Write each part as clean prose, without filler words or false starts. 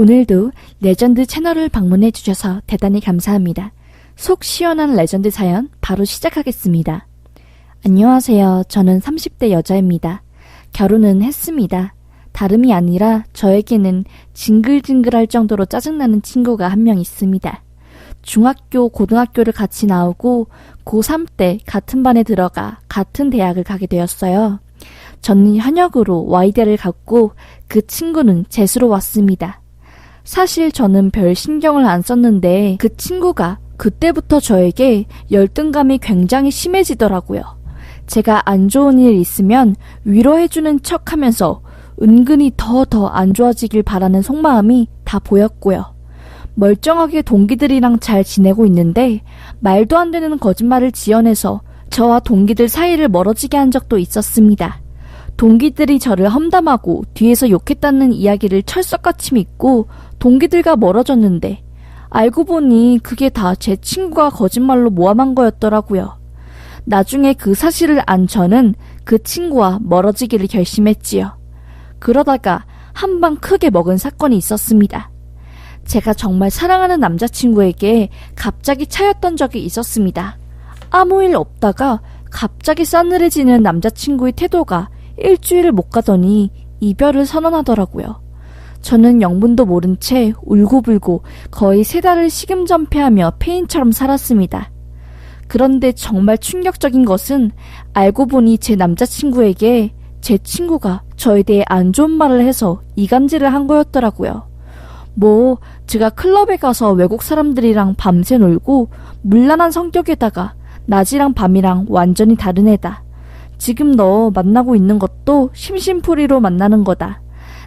오늘도 레전드 채널을 방문해 주셔서 대단히 감사합니다. 속 시원한 레전드 사연 바로 시작하겠습니다. 안녕하세요. 저는 30대 여자입니다. 결혼은 했습니다. 다름이 아니라 저에게는 징글징글할 정도로 짜증나는 친구가 한 명 있습니다. 중학교, 고등학교를 같이 나오고 고3 때 같은 반에 들어가 같은 대학을 가게 되었어요. 저는 현역으로 Y대를 갔고 그 친구는 재수로 왔습니다. 사실 저는 별 신경을 안 썼는데 그 친구가 그때부터 저에게 열등감이 굉장히 심해지더라고요. 제가 안 좋은 일 있으면 위로해주는 척하면서 은근히 더 안 좋아지길 바라는 속마음이 다 보였고요. 멀쩡하게 동기들이랑 잘 지내고 있는데 말도 안 되는 거짓말을 지어내서 저와 동기들 사이를 멀어지게 한 적도 있었습니다. 동기들이 저를 험담하고 뒤에서 욕했다는 이야기를 철석같이 믿고 동기들과 멀어졌는데 알고 보니 그게 다 제 친구가 거짓말로 모함한 거였더라고요. 나중에 그 사실을 안 저는 그 친구와 멀어지기를 결심했지요. 그러다가 한 방 크게 먹은 사건이 있었습니다. 제가 정말 사랑하는 남자친구에게 갑자기 차였던 적이 있었습니다. 아무 일 없다가 갑자기 싸늘해지는 남자친구의 태도가 일주일을 못 가더니 이별을 선언하더라고요. 저는 영문도 모른 채 울고불고 거의 3달을 시금전폐하며 폐인처럼 살았습니다. 그런데 정말 충격적인 것은 알고 보니 제 남자친구에게 제 친구가 저에 대해 안 좋은 말을 해서 이간질을 한 거였더라고요. 제가 클럽에 가서 외국 사람들이랑 밤새 놀고 문란한 성격에다가 낮이랑 밤이랑 완전히 다른 애다. 지금 너 만나고 있는 것도 심심풀이로 만나는 거다.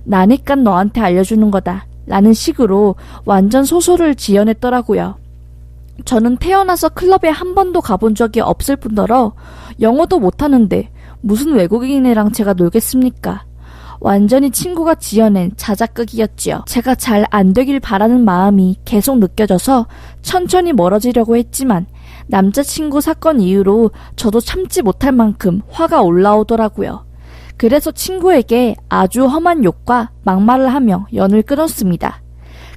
나니까 너한테 알려주는 거다. 라는 식으로 완전 소설을 지어냈더라고요. 저는 태어나서 클럽에 한 번도 가본 적이 없을 뿐더러 영어도 못하는데 무슨 외국인이랑 제가 놀겠습니까? 완전히 친구가 지어낸 자작극이었지요. 제가 잘 안 되길 바라는 마음이 계속 느껴져서 천천히 멀어지려고 했지만 남자친구 사건 이후로 저도 참지 못할 만큼 화가 올라오더라고요. 그래서 친구에게 아주 험한 욕과 막말을 하며 연을 끊었습니다.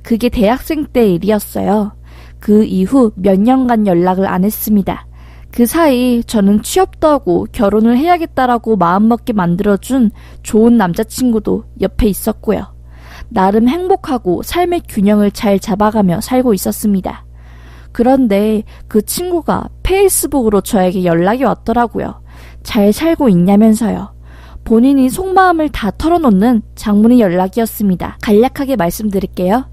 그게 대학생 때 일이었어요. 그 이후 몇 년간 연락을 안 했습니다. 그 사이 저는 취업도 하고 결혼을 해야겠다라고 마음먹게 만들어준 좋은 남자친구도 옆에 있었고요. 나름 행복하고 삶의 균형을 잘 잡아가며 살고 있었습니다. 그런데 그 친구가 페이스북으로 저에게 연락이 왔더라고요. 잘 살고 있냐면서요. 본인이 속마음을 다 털어놓는 장문의 연락이었습니다. 간략하게 말씀드릴게요.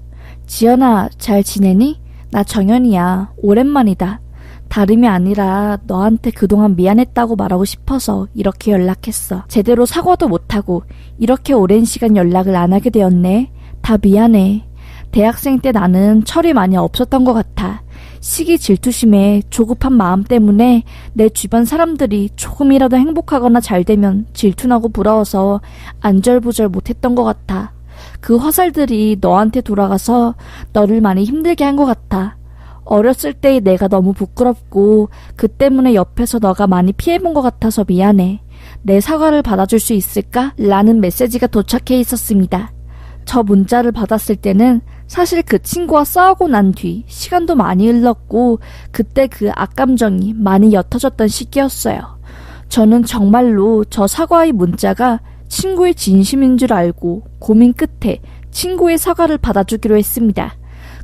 지연아, 잘 지내니? 나 정연이야. 오랜만이다. 다름이 아니라 너한테 그동안 미안했다고 말하고 싶어서 이렇게 연락했어. 제대로 사과도 못하고 이렇게 오랜 시간 연락을 안 하게 되었네. 다 미안해. 대학생 때 나는 철이 많이 없었던 것 같아. 시기 질투심에 조급한 마음 때문에 내 주변 사람들이 조금이라도 행복하거나 잘 되면 질투나고 부러워서 안절부절 못했던 것 같아. 그 화살들이 너한테 돌아가서 너를 많이 힘들게 한 것 같아. 어렸을 때의 내가 너무 부끄럽고 그 때문에 옆에서 너가 많이 피해본 것 같아서 미안해. 내 사과를 받아줄 수 있을까? 라는 메시지가 도착해 있었습니다. 저 문자를 받았을 때는 사실 그 친구와 싸우고 난 뒤 시간도 많이 흘렀고 그때 그 악감정이 많이 옅어졌던 시기였어요. 저는 정말로 저 사과의 문자가 친구의 진심인 줄 알고 고민 끝에 친구의 사과를 받아주기로 했습니다.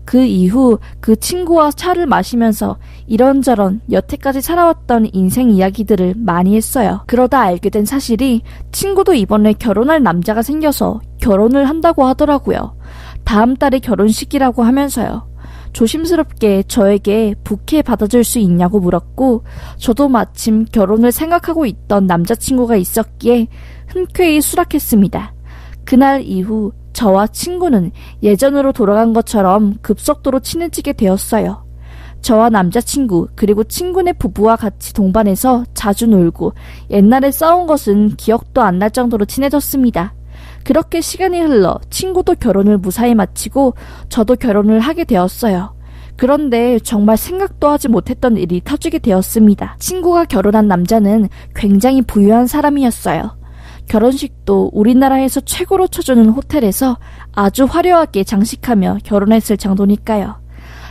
그 이후 그 친구와 차를 마시면서 이런저런 여태까지 살아왔던 인생 이야기들을 많이 했어요. 그러다 알게 된 사실이 친구도 이번에 결혼할 남자가 생겨서 결혼을 한다고 하더라고요. 다음 달에 결혼식이라고 하면서요. 조심스럽게 저에게 부케 받아줄 수 있냐고 물었고 저도 마침 결혼을 생각하고 있던 남자친구가 있었기에 흔쾌히 수락했습니다. 그날 이후 저와 친구는 예전으로 돌아간 것처럼 급속도로 친해지게 되었어요. 저와 남자친구 그리고 친구네 부부와 같이 동반해서 자주 놀고 옛날에 싸운 것은 기억도 안 날 정도로 친해졌습니다. 그렇게 시간이 흘러 친구도 결혼을 무사히 마치고 저도 결혼을 하게 되었어요. 그런데 정말 생각도 하지 못했던 일이 터지게 되었습니다. 친구가 결혼한 남자는 굉장히 부유한 사람이었어요. 결혼식도 우리나라에서 최고로 쳐주는 호텔에서 아주 화려하게 장식하며 결혼했을 정도니까요.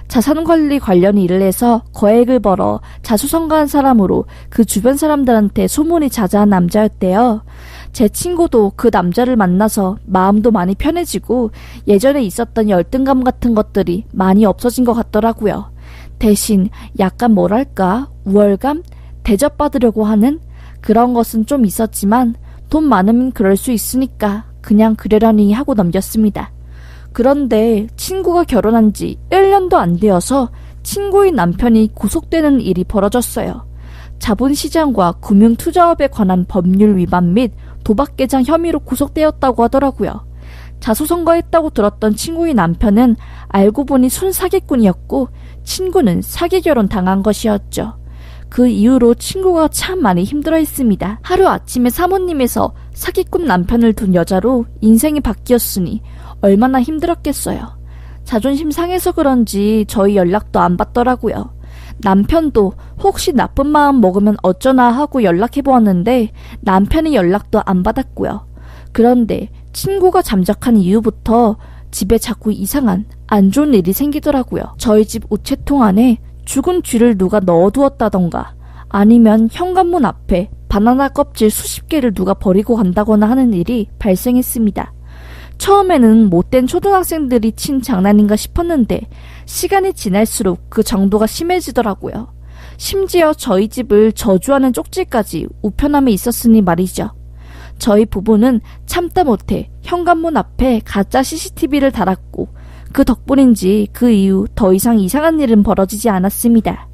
자산관리 관련 일을 해서 거액을 벌어 자수성가한 사람으로 그 주변 사람들한테 소문이 자자한 남자였대요. 제 친구도 그 남자를 만나서 마음도 많이 편해지고 예전에 있었던 열등감 같은 것들이 많이 없어진 것 같더라고요. 대신 약간 뭐랄까 우월감? 대접받으려고 하는 그런 것은 좀 있었지만 돈 많으면 그럴 수 있으니까 그냥 그러려니 하고 넘겼습니다. 그런데 친구가 결혼한 지 1년도 안 되어서 친구의 남편이 구속되는 일이 벌어졌어요. 자본시장과 금융투자업에 관한 법률 위반 및 도박계장 혐의로 구속되었다고 하더라고요. 자수성가했다고 들었던 친구의 남편은 알고 보니 순사기꾼이었고 친구는 사기결혼 당한 것이었죠. 그 이후로 친구가 참 많이 힘들어했습니다. 하루아침에 사모님에서 사기꾼 남편을 둔 여자로 인생이 바뀌었으니 얼마나 힘들었겠어요. 자존심 상해서 그런지 저희 연락도 안 받더라고요. 남편도 혹시 나쁜 마음 먹으면 어쩌나 하고 연락해보았는데 남편이 연락도 안 받았고요. 그런데 친구가 잠적한 이후부터 집에 자꾸 이상한 안 좋은 일이 생기더라고요. 저희 집 우체통 안에 죽은 쥐를 누가 넣어두었다던가 아니면 현관문 앞에 바나나 껍질 수십 개를 누가 버리고 간다거나 하는 일이 발생했습니다. 처음에는 못된 초등학생들이 친 장난인가 싶었는데 시간이 지날수록 그 정도가 심해지더라고요. 심지어 저희 집을 저주하는 쪽지까지 우편함에 있었으니 말이죠. 저희 부부는 참다 못해 현관문 앞에 가짜 CCTV를 달았고 그 덕분인지 그 이후 더 이상 이상한 일은 벌어지지 않았습니다.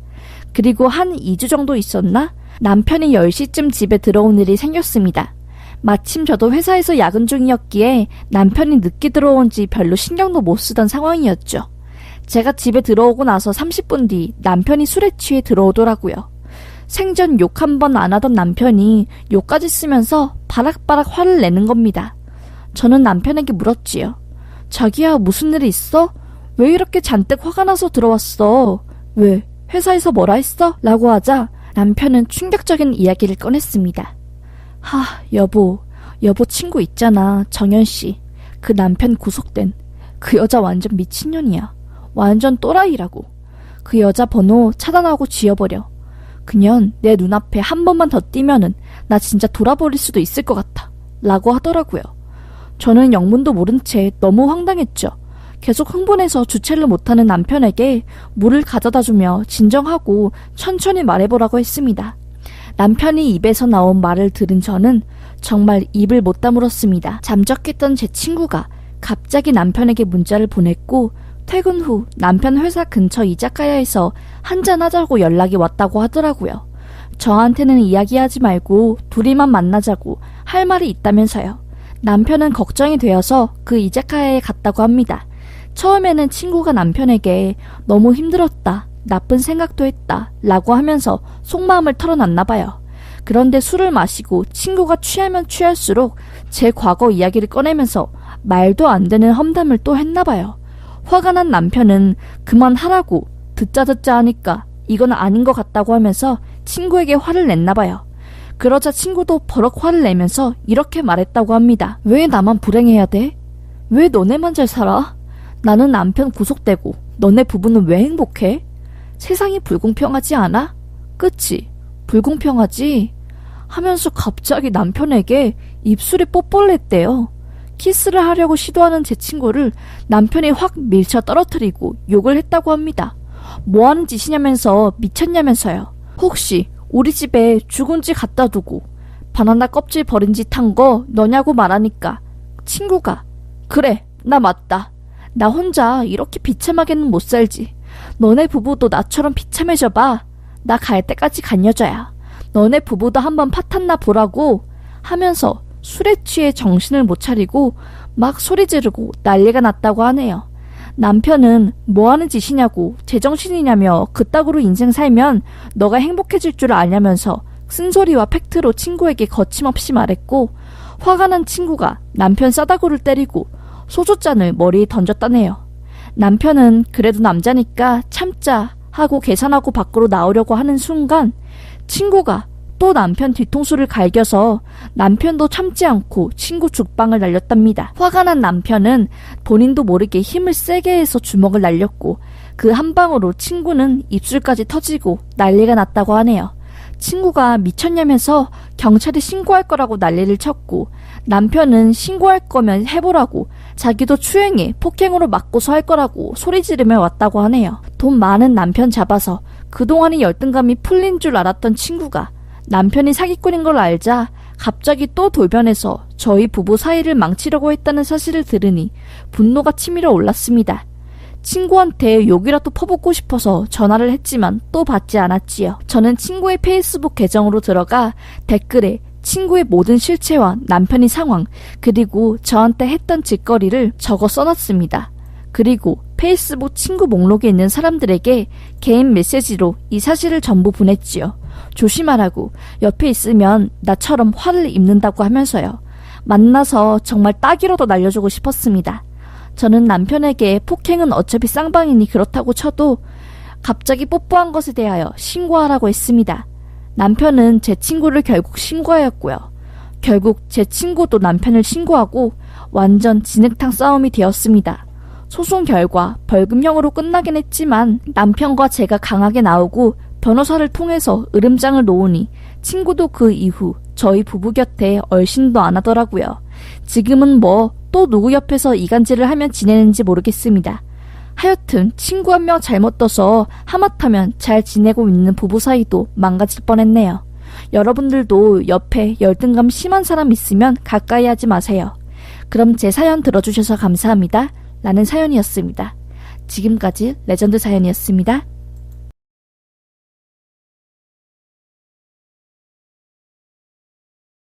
그리고 한 2주 정도 있었나? 남편이 10시쯤 집에 들어온 일이 생겼습니다. 마침 저도 회사에서 야근 중이었기에 남편이 늦게 들어온 지 별로 신경도 못 쓰던 상황이었죠. 제가 집에 들어오고 나서 30분 뒤 남편이 술에 취해 들어오더라고요. 생전 욕 한 번 안 하던 남편이 욕까지 쓰면서 바락바락 화를 내는 겁니다. 저는 남편에게 물었지요. 자기야, 무슨 일 있어? 왜 이렇게 잔뜩 화가 나서 들어왔어? 왜? 회사에서 뭐라 했어? 라고 하자 남편은 충격적인 이야기를 꺼냈습니다. 여보 친구 있잖아, 정연씨. 그 남편 구속된 그 여자 완전 미친년이야. 완전 또라이라고. 그 여자 번호 차단하고 지워버려. 그년 내 눈앞에 한 번만 더 띄면은 나 진짜 돌아버릴 수도 있을 것 같아. 라고 하더라고요. 저는 영문도 모른 채 너무 황당했죠. 계속 흥분해서 주체를 못하는 남편에게 물을 가져다주며 진정하고 천천히 말해보라고 했습니다. 남편이 입에서 나온 말을 들은 저는 정말 입을 못 다물었습니다. 잠적했던 제 친구가 갑자기 남편에게 문자를 보냈고 퇴근 후 남편 회사 근처 이자카야에서 한잔하자고 연락이 왔다고 하더라고요. 저한테는 이야기하지 말고 둘이만 만나자고 할 말이 있다면서요. 남편은 걱정이 되어서 그 이자카야에 갔다고 합니다. 처음에는 친구가 남편에게 너무 힘들었다, 나쁜 생각도 했다 라고 하면서 속마음을 털어놨나 봐요. 그런데 술을 마시고 친구가 취하면 취할수록 제 과거 이야기를 꺼내면서 말도 안 되는 험담을 또 했나 봐요. 화가 난 남편은 그만하라고 듣자 하니까 이건 아닌 것 같다고 하면서 친구에게 화를 냈나 봐요. 그러자 친구도 버럭 화를 내면서 이렇게 말했다고 합니다. 왜 나만 불행해야 돼? 왜 너네만 잘 살아? 나는 남편 구속되고 너네 부부는 왜 행복해? 세상이 불공평하지 않아? 그치? 불공평하지? 하면서 갑자기 남편에게 입술에 뽀뽀를 했대요. 키스를 하려고 시도하는 제 친구를 남편이 확 밀쳐 떨어뜨리고 욕을 했다고 합니다. 뭐하는 짓이냐면서 미쳤냐면서요. 혹시 우리 집에 죽은 쥐 갖다 두고 바나나 껍질 버린 짓 한 거 너냐고 말하니까 친구가 그래, 나 맞다. 나 혼자 이렇게 비참하게는 못 살지. 너네 부부도 나처럼 비참해져 봐. 나 갈 때까지 간 여자야. 너네 부부도 한번 파탄나 보라고 하면서 술에 취해 정신을 못 차리고 막 소리 지르고 난리가 났다고 하네요. 남편은 뭐하는 짓이냐고 제정신이냐며 그따구로 인생 살면 너가 행복해질 줄 아냐면서 쓴소리와 팩트로 친구에게 거침없이 말했고 화가 난 친구가 남편 싸다구를 때리고 소주잔을 머리에 던졌다네요. 남편은 그래도 남자니까 참자 하고 계산하고 밖으로 나오려고 하는 순간 친구가 또 남편 뒤통수를 갈겨서 남편도 참지 않고 친구 죽방을 날렸답니다. 화가 난 남편은 본인도 모르게 힘을 세게 해서 주먹을 날렸고 그 한 방으로 친구는 입술까지 터지고 난리가 났다고 하네요. 친구가 미쳤냐면서 경찰에 신고할 거라고 난리를 쳤고 남편은 신고할 거면 해보라고 자기도 추행해 폭행으로 맞고서 할 거라고 소리 지르며 왔다고 하네요. 돈 많은 남편 잡아서 그동안의 열등감이 풀린 줄 알았던 친구가 남편이 사기꾼인 걸 알자 갑자기 또 돌변해서 저희 부부 사이를 망치려고 했다는 사실을 들으니 분노가 치밀어 올랐습니다. 친구한테 욕이라도 퍼붓고 싶어서 전화를 했지만 또 받지 않았지요. 저는 친구의 페이스북 계정으로 들어가 댓글에 친구의 모든 실체와 남편의 상황 그리고 저한테 했던 짓거리를 적어 써놨습니다. 그리고 페이스북 친구 목록에 있는 사람들에게 개인 메시지로 이 사실을 전부 보냈지요. 조심하라고, 옆에 있으면 나처럼 화를 입는다고 하면서요. 만나서 정말 딱이라도 날려주고 싶었습니다. 저는 남편에게 폭행은 어차피 쌍방이니 그렇다고 쳐도 갑자기 뽀뽀한 것에 대하여 신고하라고 했습니다. 남편은 제 친구를 결국 신고하였고요. 결국 제 친구도 남편을 신고하고 완전 진흙탕 싸움이 되었습니다. 소송 결과 벌금형으로 끝나긴 했지만 남편과 제가 강하게 나오고 변호사를 통해서 으름장을 놓으니 친구도 그 이후 저희 부부 곁에 얼씬도 안 하더라고요. 지금은 또 누구 옆에서 이간질을 하면 지내는지 모르겠습니다. 하여튼 친구 한 명 잘못 둬서 하마터면 잘 지내고 있는 부부 사이도 망가질 뻔했네요. 여러분들도 옆에 열등감 심한 사람 있으면 가까이 하지 마세요. 그럼 제 사연 들어주셔서 감사합니다. 라는 사연이었습니다. 지금까지 레전드 사연이었습니다.